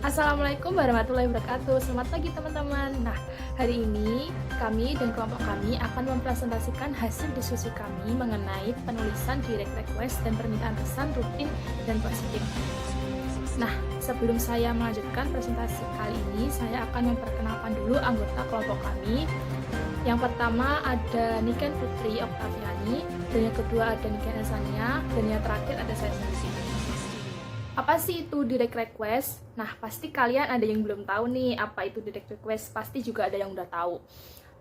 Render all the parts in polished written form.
Assalamualaikum warahmatullahi wabarakatuh. Selamat pagi teman-teman. Nah, hari ini kami dan kelompok kami akan mempresentasikan hasil diskusi kami mengenai penulisan direct request dan permintaan pesan rutin dan positif. Nah, sebelum saya melanjutkan presentasi kali ini, saya akan memperkenalkan dulu anggota kelompok kami. Yang pertama ada Niken Putri Oktaviani, dan yang kedua ada Niken Esania, dan yang terakhir ada saya sendiri. Apa sih itu direct request? Nah, pasti kalian ada yang belum tahu nih apa itu direct request. Pasti juga ada yang udah tahu.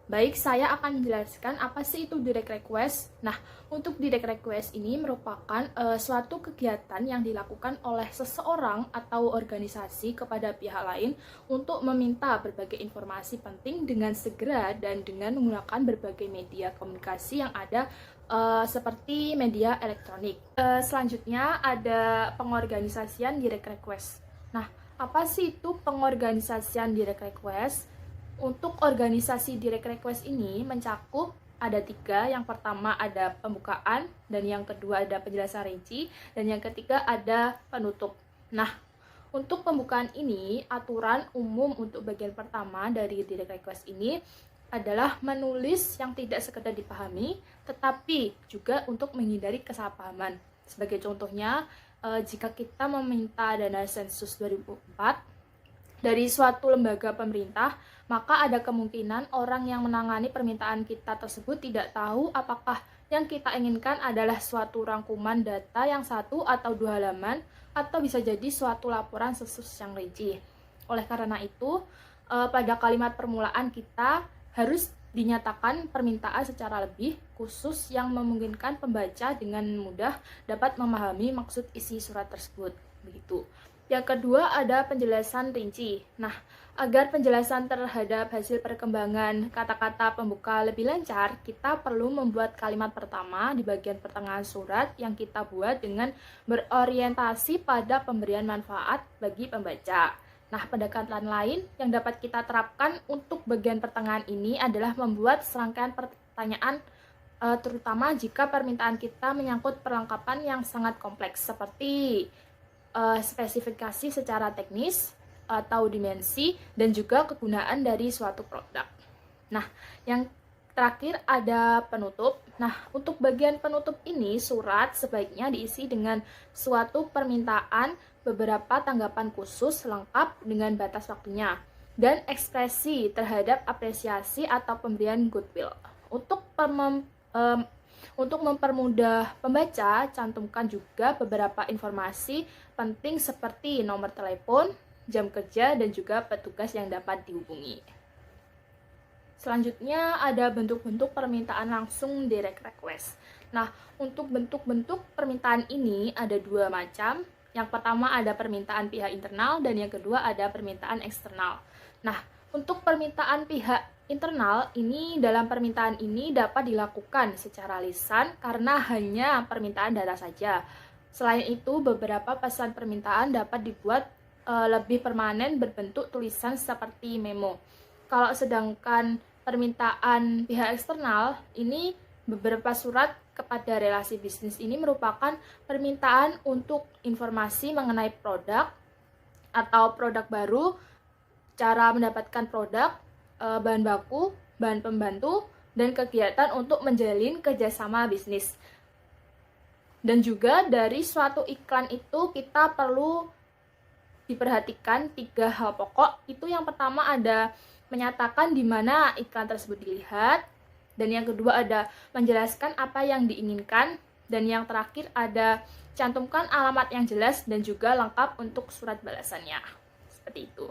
Baik, saya akan menjelaskan apa sih itu direct request. Nah, untuk direct request ini merupakan suatu kegiatan yang dilakukan oleh seseorang atau organisasi kepada pihak lain untuk meminta berbagai informasi penting dengan segera dan dengan menggunakan berbagai media komunikasi yang ada seperti media elektronik. Selanjutnya ada pengorganisasian direct request. Nah, apa sih itu pengorganisasian direct request? Untuk organisasi direct request ini mencakup ada 3. Yang pertama ada pembukaan, dan yang kedua ada penjelasan rinci, dan yang ketiga ada penutup. Nah, untuk pembukaan ini, aturan umum untuk bagian pertama dari direct request ini adalah menulis yang tidak sekedar dipahami, tetapi juga untuk menghindari kesalahpahaman. Sebagai contohnya, jika kita meminta dana sensus 2004 dari suatu lembaga pemerintah, maka ada kemungkinan orang yang menangani permintaan kita tersebut tidak tahu apakah yang kita inginkan adalah suatu rangkuman data yang 1 atau 2 halaman, atau bisa jadi suatu laporan sensus yang rinci. Oleh karena itu, pada kalimat permulaan kita harus dinyatakan permintaan secara lebih khusus yang memungkinkan pembaca dengan mudah dapat memahami maksud isi surat tersebut. Begitu. Yang kedua ada penjelasan rinci. Nah, agar penjelasan terhadap hasil perkembangan kata-kata pembuka lebih lancar, kita perlu membuat kalimat pertama di bagian pertengahan surat yang kita buat dengan berorientasi pada pemberian manfaat bagi pembaca. Nah, pendekatan lain yang dapat kita terapkan untuk bagian pertengahan ini adalah membuat serangkaian pertanyaan, terutama jika permintaan kita menyangkut perlengkapan yang sangat kompleks seperti spesifikasi secara teknis atau dimensi dan juga kegunaan dari suatu produk. Nah, yang terakhir ada penutup. Nah, untuk bagian penutup ini surat sebaiknya diisi dengan suatu permintaan, beberapa tanggapan khusus lengkap dengan batas waktunya, dan ekspresi terhadap apresiasi atau pemberian goodwill. Untuk mempermudah pembaca, cantumkan juga beberapa informasi penting seperti nomor telepon, jam kerja, dan juga petugas yang dapat dihubungi. Selanjutnya ada bentuk-bentuk permintaan langsung direct request. Nah, untuk bentuk-bentuk permintaan ini ada 2 macam. Yang pertama ada permintaan pihak internal, dan yang kedua ada permintaan eksternal. Nah, untuk permintaan pihak internal ini, dalam permintaan ini dapat dilakukan secara lisan karena hanya permintaan data saja. Selain itu, beberapa pesan permintaan dapat dibuat lebih permanen berbentuk tulisan seperti memo. Kalau sedangkan permintaan pihak eksternal ini, beberapa surat kepada relasi bisnis ini merupakan permintaan untuk informasi mengenai produk atau produk baru, cara mendapatkan produk, bahan baku, bahan pembantu, dan kegiatan untuk menjalin kerjasama bisnis. Dan juga dari suatu iklan itu kita perlu diperhatikan 3 hal pokok. Itu yang pertama ada menyatakan di mana iklan tersebut dilihat, dan yang kedua ada menjelaskan apa yang diinginkan, dan yang terakhir ada cantumkan alamat yang jelas dan juga lengkap untuk surat balasannya. Seperti itu.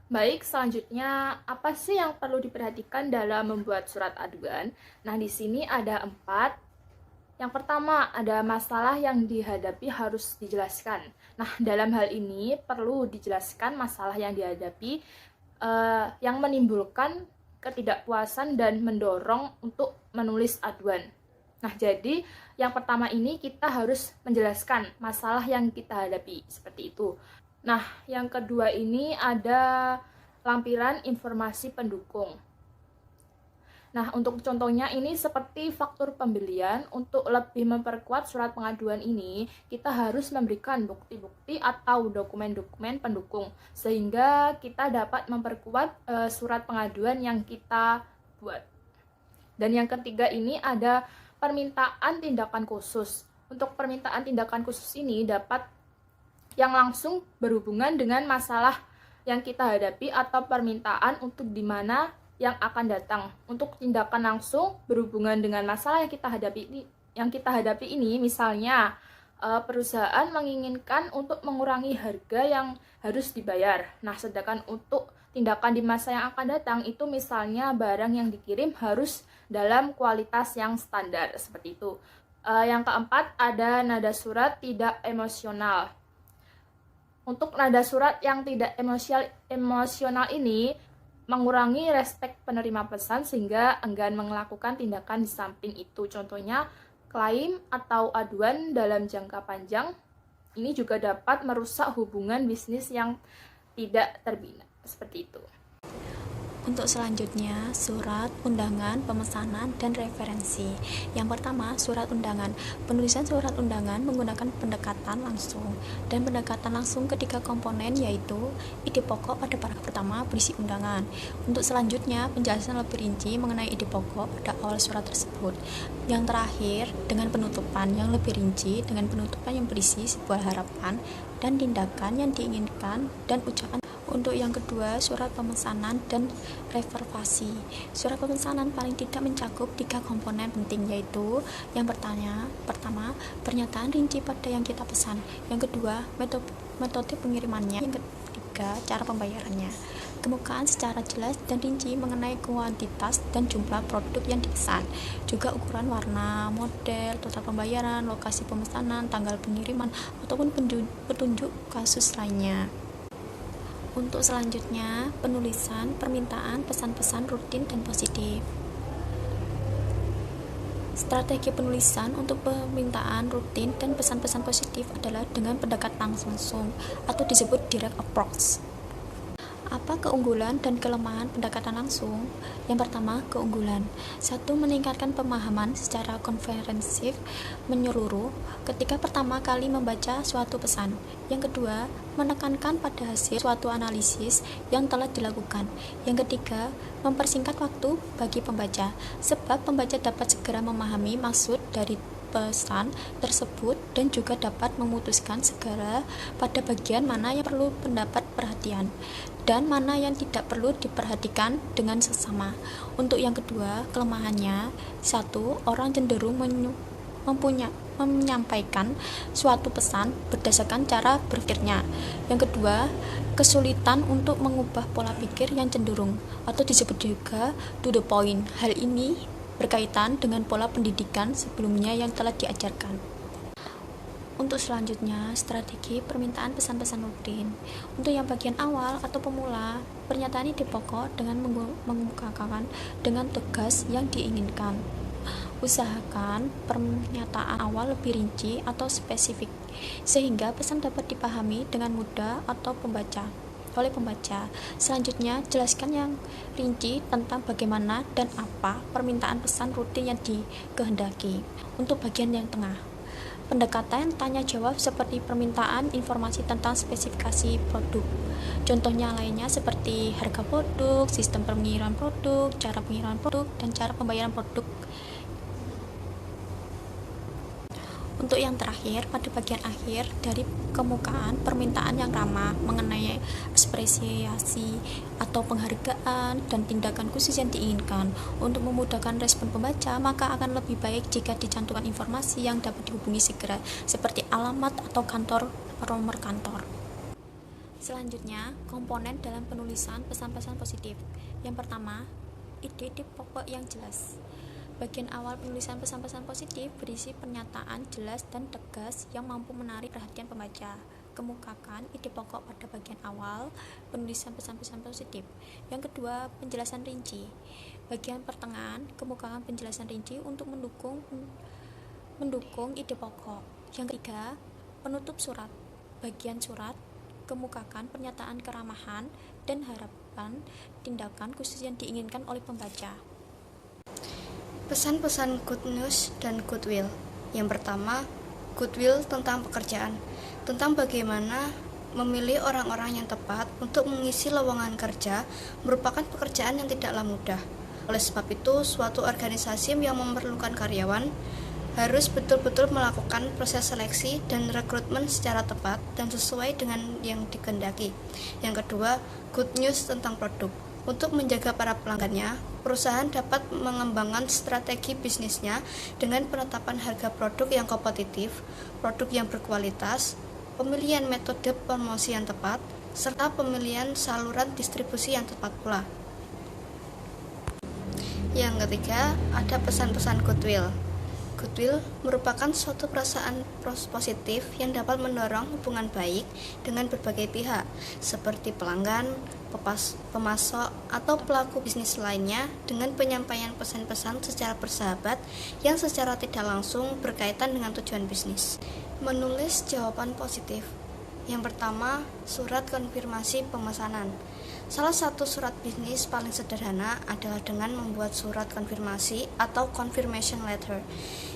Baik, selanjutnya apa sih yang perlu diperhatikan dalam membuat surat aduan? Nah, di sini ada 4. Yang pertama, ada masalah yang dihadapi harus dijelaskan. Nah, dalam hal ini perlu dijelaskan masalah yang dihadapi yang menimbulkan ketidakpuasan dan mendorong untuk menulis aduan. Nah, jadi yang pertama ini kita harus menjelaskan masalah yang kita hadapi, seperti itu. Nah, yang kedua ini ada lampiran informasi pendukung. Nah, untuk contohnya ini seperti faktur pembelian. Untuk lebih memperkuat surat pengaduan ini, kita harus memberikan bukti-bukti atau dokumen-dokumen pendukung sehingga kita dapat memperkuat surat pengaduan yang kita buat. Dan yang ketiga ini ada permintaan tindakan khusus. Untuk permintaan tindakan khusus ini dapat yang langsung berhubungan dengan masalah yang kita hadapi atau permintaan untuk di mana yang akan datang. Untuk tindakan langsung berhubungan dengan masalah yang kita hadapi ini misalnya perusahaan menginginkan untuk mengurangi harga yang harus dibayar. Nah, sedangkan untuk tindakan di masa yang akan datang itu misalnya barang yang dikirim harus dalam kualitas yang standar seperti itu. Yang keempat ada nada surat tidak emosional. Untuk nada surat yang tidak emosional ini mengurangi respek penerima pesan sehingga enggan melakukan tindakan di samping itu. Contohnya, klaim atau aduan dalam jangka panjang ini juga dapat merusak hubungan bisnis yang tidak terbina. Seperti itu. Untuk selanjutnya, surat, undangan, pemesanan, dan referensi. Yang pertama, surat undangan. Penulisan surat undangan menggunakan pendekatan langsung. Dan pendekatan langsung ketiga komponen yaitu ide pokok pada paragraf pertama berisi undangan. Untuk selanjutnya, penjelasan lebih rinci mengenai ide pokok pada awal surat tersebut. Yang terakhir, dengan penutupan yang lebih rinci dengan penutupan yang berisi sebuah harapan dan tindakan yang diinginkan dan ucapan. Untuk yang kedua, surat pemesanan dan reservasi. Surat pemesanan paling tidak mencakup 3 komponen penting yaitu yang pertama, pernyataan rinci pada yang kita pesan. Yang kedua, metode pengirimannya. Yang ketiga, cara pembayarannya. Kemukaan secara jelas dan rinci mengenai kuantitas dan jumlah produk yang dipesan. Juga ukuran, warna, model, total pembayaran, lokasi pemesanan, tanggal pengiriman, ataupun petunjuk kasus lainnya. Untuk selanjutnya, penulisan, permintaan, pesan-pesan rutin dan positif. Strategi penulisan untuk permintaan rutin dan pesan-pesan positif adalah dengan pendekatan langsung atau disebut direct approach. Apa keunggulan dan kelemahan pendekatan langsung? Yang pertama, keunggulan. 1. Meningkatkan pemahaman secara komprehensif menyeluruh ketika pertama kali membaca suatu pesan. Yang kedua, menekankan pada hasil suatu analisis yang telah dilakukan. Yang ketiga, mempersingkat waktu bagi pembaca, sebab pembaca dapat segera memahami maksud dari pesan tersebut dan juga dapat memutuskan segera pada bagian mana yang perlu mendapat perhatian dan mana yang tidak perlu diperhatikan dengan sesama. Untuk yang kedua, kelemahannya, 1. Orang cenderung menyampaikan suatu pesan berdasarkan cara berpikirnya. Yang kedua, kesulitan untuk mengubah pola pikir yang cenderung atau disebut juga to the point. Hal ini berkaitan dengan pola pendidikan sebelumnya yang telah diajarkan. Untuk selanjutnya, strategi permintaan pesan-pesan rutin. Untuk yang bagian awal atau pemula, pernyataan ide pokok dengan mengemukakan dengan tegas yang diinginkan. Usahakan pernyataan awal lebih rinci atau spesifik, sehingga pesan dapat dipahami dengan mudah oleh pembaca. Selanjutnya, jelaskan yang rinci tentang bagaimana dan apa permintaan pesan rutin yang dikehendaki. Untuk bagian yang tengah, pendekatan tanya jawab seperti permintaan informasi tentang spesifikasi produk. Contohnya lainnya seperti harga produk, sistem pengiriman produk, cara pengiriman produk, dan cara pembayaran produk. Untuk yang terakhir, pada bagian akhir dari kemukaan permintaan yang ramah mengenai apresiasi atau penghargaan dan tindakan khusus yang diinginkan. Untuk memudahkan respon pembaca, maka akan lebih baik jika dicantumkan informasi yang dapat dihubungi segera, seperti alamat atau nomor kantor. Selanjutnya, komponen dalam penulisan pesan-pesan positif. Yang pertama, ide pokok yang jelas. Bagian awal penulisan pesan-pesan positif berisi pernyataan jelas dan tegas yang mampu menarik perhatian pembaca. Kemukakan ide pokok pada bagian awal penulisan pesan-pesan positif. Yang kedua, penjelasan rinci. Bagian pertengahan, kemukakan penjelasan rinci untuk mendukung ide pokok. Yang ketiga, penutup surat. Bagian surat, kemukakan pernyataan keramahan dan harapan tindakan khusus yang diinginkan oleh pembaca. Pesan-pesan good news dan goodwill. Yang pertama, goodwill tentang pekerjaan, tentang bagaimana memilih orang-orang yang tepat untuk mengisi lowongan kerja merupakan pekerjaan yang tidaklah mudah. Oleh sebab itu, suatu organisasi yang memerlukan karyawan harus betul-betul melakukan proses seleksi dan rekrutmen secara tepat dan sesuai dengan yang dikehendaki. Yang kedua, good news tentang produk. Untuk menjaga para pelanggannya, perusahaan dapat mengembangkan strategi bisnisnya dengan penetapan harga produk yang kompetitif, produk yang berkualitas, pemilihan metode promosi yang tepat, serta pemilihan saluran distribusi yang tepat pula. Yang ketiga, ada pesan-pesan goodwill. Goodwill merupakan suatu perasaan positif yang dapat mendorong hubungan baik dengan berbagai pihak, seperti pelanggan, pemasok, atau pelaku bisnis lainnya dengan penyampaian pesan-pesan secara bersahabat yang secara tidak langsung berkaitan dengan tujuan bisnis. Menulis jawaban positif. Yang pertama, surat konfirmasi pemesanan. Salah satu surat bisnis paling sederhana adalah dengan membuat surat konfirmasi atau confirmation letter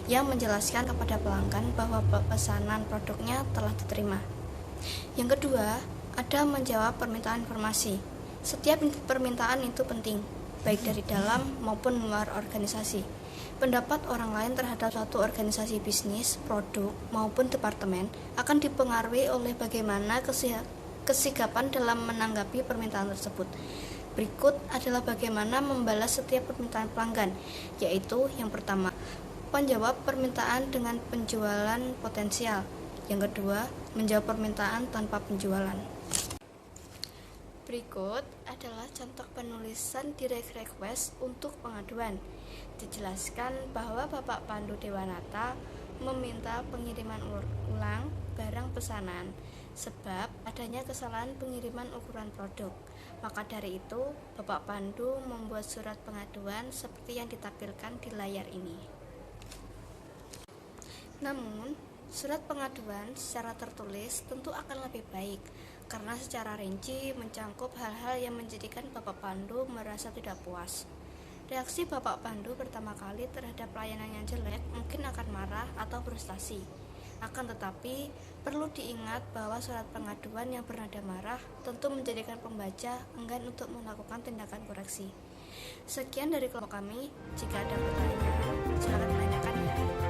yang menjelaskan kepada pelanggan bahwa pesanan produknya telah diterima. Yang kedua, ada menjawab permintaan informasi. Setiap permintaan itu penting, baik dari dalam maupun luar organisasi. Pendapat orang lain terhadap suatu organisasi bisnis, produk, maupun departemen akan dipengaruhi oleh bagaimana kesigapan dalam menanggapi permintaan tersebut. Berikut adalah bagaimana membalas setiap permintaan pelanggan, yaitu yang pertama, menjawab permintaan dengan penjualan potensial. Yang kedua, menjawab permintaan tanpa penjualan. Berikut adalah contoh penulisan direct request untuk pengaduan. Dijelaskan bahwa Bapak Pandu Dewanata meminta pengiriman ulang barang pesanan sebab adanya kesalahan pengiriman ukuran produk. Maka dari itu, Bapak Pandu membuat surat pengaduan seperti yang ditampilkan di layar ini. Namun, surat pengaduan secara tertulis tentu akan lebih baik karena secara rinci mencangkup hal-hal yang menjadikan Bapak Pandu merasa tidak puas. Reaksi Bapak Pandu pertama kali terhadap pelayanan yang jelek mungkin akan marah atau frustasi. Akan tetapi, perlu diingat bahwa surat pengaduan yang bernada marah tentu menjadikan pembaca enggan untuk melakukan tindakan koreksi. Sekian dari kelompok kami. Jika ada pertanyaan, silakan tanyakan ya.